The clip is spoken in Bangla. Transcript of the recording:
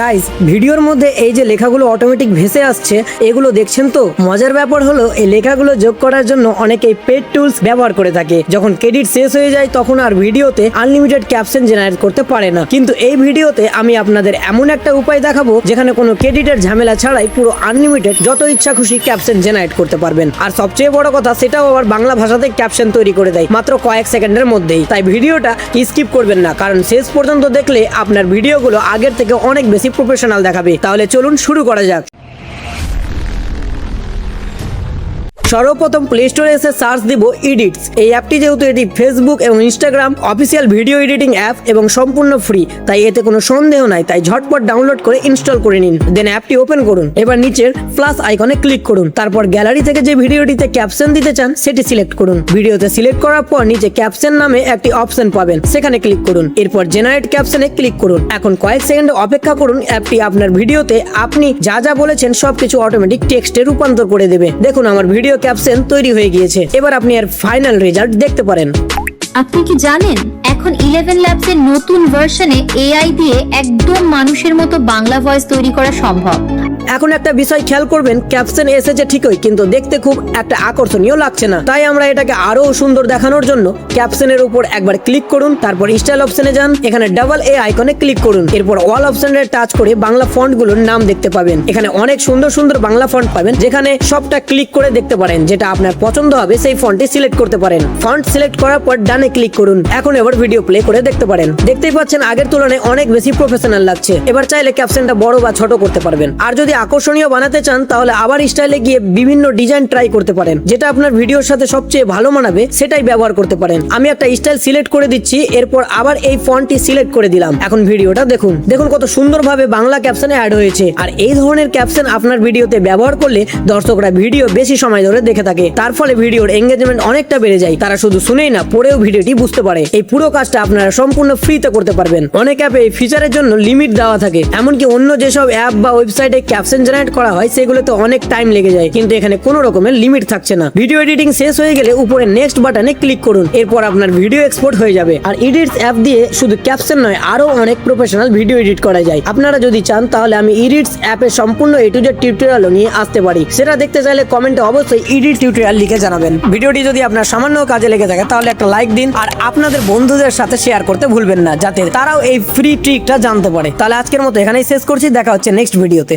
গাইস ভিডিওর মধ্যে এই যে লেখাগুলো অটোমেটিক ভেসে আসছে এগুলো দেখছেন তো। মজার ব্যাপার হলো এই লেখাগুলো যোগ করার জন্য অনেকেই পেড টুলস ব্যবহার করে থাকে। যখন ক্রেডিট শেষ হয়ে যায় তখন আর ভিডিওতে আনলিমিটেড ক্যাপশন জেনারেট করতে পারে না। কিন্তু এই ভিডিওতে আমি আপনাদের এমন একটা উপায় দেখাবো যেখানে কোনো ক্রেডিটের ঝামেলা ছাড়াই পুরো আনলিমিটেড যত ইচ্ছা খুশি ক্যাপশন জেনারেট করতে পারবেন। আর সবচেয়ে বড় কথা সেটাও আবার বাংলা ভাষাতে ক্যাপশন তৈরি করে দেয় মাত্র কয়েক সেকেন্ডের মধ্যেই। তাই ভিডিওটা স্কিপ করবেন না, কারণ শেষ পর্যন্ত দেখলে আপনার ভিডিওগুলো আগের থেকে অনেক বেশি প্রফেশনাল দেখাবে। তাহলে চলুন শুরু করা যাক। সর্বপ্রথম প্লে স্টোরে এসে সার্চ দিব ইডিটস। এই অ্যাপটি যেহেতু এটি ফেসবুক এবং Instagram official video editing app এবং সম্পূর্ণ ফ্রি, তাই এতে কোনো সন্দেহ নাই। তাই ঝটপট ডাউনলোড করে ইনস্টল করে নিন, দেন অ্যাপটি ওপেন করুন। এবার নিচের প্লাস আইকনে ক্লিক করুন, তারপর গ্যালারি থেকে যে ভিডিওটিতে ক্যাপশন দিতে চান সেটি সিলেক্ট করুন। ভিডিওতে সিলেক্ট করার পর নিচে ক্যাপশন নামে একটি অপশন পাবেন, সেখানে ক্লিক করুন। এরপর জেনারেট ক্যাপশনে ক্লিক করুন। এখন কয়েক সেকেন্ড অপেক্ষা করুন। অ্যাপটি আপনার ভিডিওতে আপনি যা যা বলেছেন সবকিছু অটোমেটিক টেক্সটে রূপান্তর করে দেবে। দেখুন আমার ভিডিও ক্যাপশন তৈরি হয়ে গিয়েছে। এবার আপনি এর ফাইনাল রেজাল্ট দেখতে পারেন। আপনি কি জানেন এখন 11 ল্যাবস এর নতুন ভার্সনে এআই দিয়ে একদম মানুষের মতো বাংলা ভয়েস তৈরি করা সম্ভব। এখন একটা বিষয় খেয়াল করবেন, ক্যাপশন এসেছে ঠিকই, কিন্তু দেখতে খুব একটা আকর্ষণীয় লাগছে না। তাই আমরা এটাকে আরো সুন্দর দেখানোর জন্য ক্যাপশনের উপর একবার ক্লিক করুন, তারপর স্টাইল অপশনে যান, এখানে ডাবল এ আইকনে ক্লিক করুন। এরপর অল অপশনে টাচ করে বাংলা ফন্ট গুলোর নাম দেখতে পাবেন। এখানে অনেক সুন্দর সুন্দর বাংলা ফন্ট পাবেন, যেখানে সবটা ক্লিক করে দেখতে পারেন। যেটা আপনার পছন্দ হবে সেই ফন্টটি সিলেক্ট করতে পারেন। ফন্ট সিলেক্ট করার পর ডানে ক্লিক করুন। এখন এবার ভিডিও প্লে করে দেখতে পারেন। দেখতেই পাচ্ছেন আগের তুলনায় অনেক বেশি প্রফেশনাল লাগছে। এবার চাইলে ক্যাপশনটা বড় বা ছোট করতে পারবেন। আর যদি আকর্ষণীয় বানাতে চান তাহলে আবার স্টাইলে গিয়ে বিভিন্ন ডিজাইন ট্রাই করতে পারেন। যেটা আপনার ভিডিওর সাথে সবচেয়ে ভালো মানাবে সেটাই ব্যবহার করতে পারেন। আমি একটা স্টাইল সিলেক্ট করে দিচ্ছি, এরপর আবার এই ফন্টটি সিলেক্ট করে দিলাম। এখন ভিডিওটা দেখুন, দেখুন কত সুন্দরভাবে বাংলা ক্যাপশনে অ্যাড হয়েছে। আর এই ধরনের ক্যাপশন আপনার ভিডিওতে ব্যবহার করলে দর্শকরা ভিডিও বেশি সময় ধরে দেখে থাকে। তার ফলে ভিডিওর এঙ্গেজমেন্ট অনেকটা বেড়ে যায়। তারা শুধু শুনেই না, পড়েও ভিডিওটি বুঝতে পারে। এই পুরো কাজটা আপনারা সম্পূর্ণ ফ্রিতে করতে পারবেন। অনেক অ্যাপে এই ফিচারের জন্য লিমিট দেওয়া থাকে, এমনকি অন্য যেসব অ্যাপ বা ওয়েবসাইটে ক্যাপশন জেনারেট করা হয় সেগুলোতে অনেক টাইম লেগে যায়, কিন্তু এখানে কোনো রকমের লিমিট থাকছে না। ভিডিও এডিটিং শেষ হয়ে গেলে উপরে নেক্সট বাটনে ক্লিক করুন, এরপর আপনার ভিডিও এক্সপোর্ট হয়ে যাবে। আর ইডিটস অ্যাপ দিয়ে শুধু ক্যাপশন নয়, আরো অনেক প্রফেশনাল ভিডিও এডিট করা যায়। আপনারা যদি চান তাহলে আমি ইডিটস অ্যাপের সম্পূর্ণ এ টু জেড টিউটোরিয়ালও নিয়ে আসতে পারি। সেটা দেখতে চাইলে কমেন্টে অবশ্যই ইডিট টিউটোরিয়াল লিখে জানাবেন। ভিডিওটি যদি আপনার সামান্য কাজে লেগে থাকে তাহলে একটা লাইক দিন, আর আপনাদের বন্ধুদের সাথে শেয়ার করতে ভুলবেন না, যাতে তারাও এই ফ্রি ট্রিকটা জানতে পারে। তাহলে আজকের মতো এখানেই শেষ করছি, দেখা হচ্ছে নেক্সট ভিডিওতে।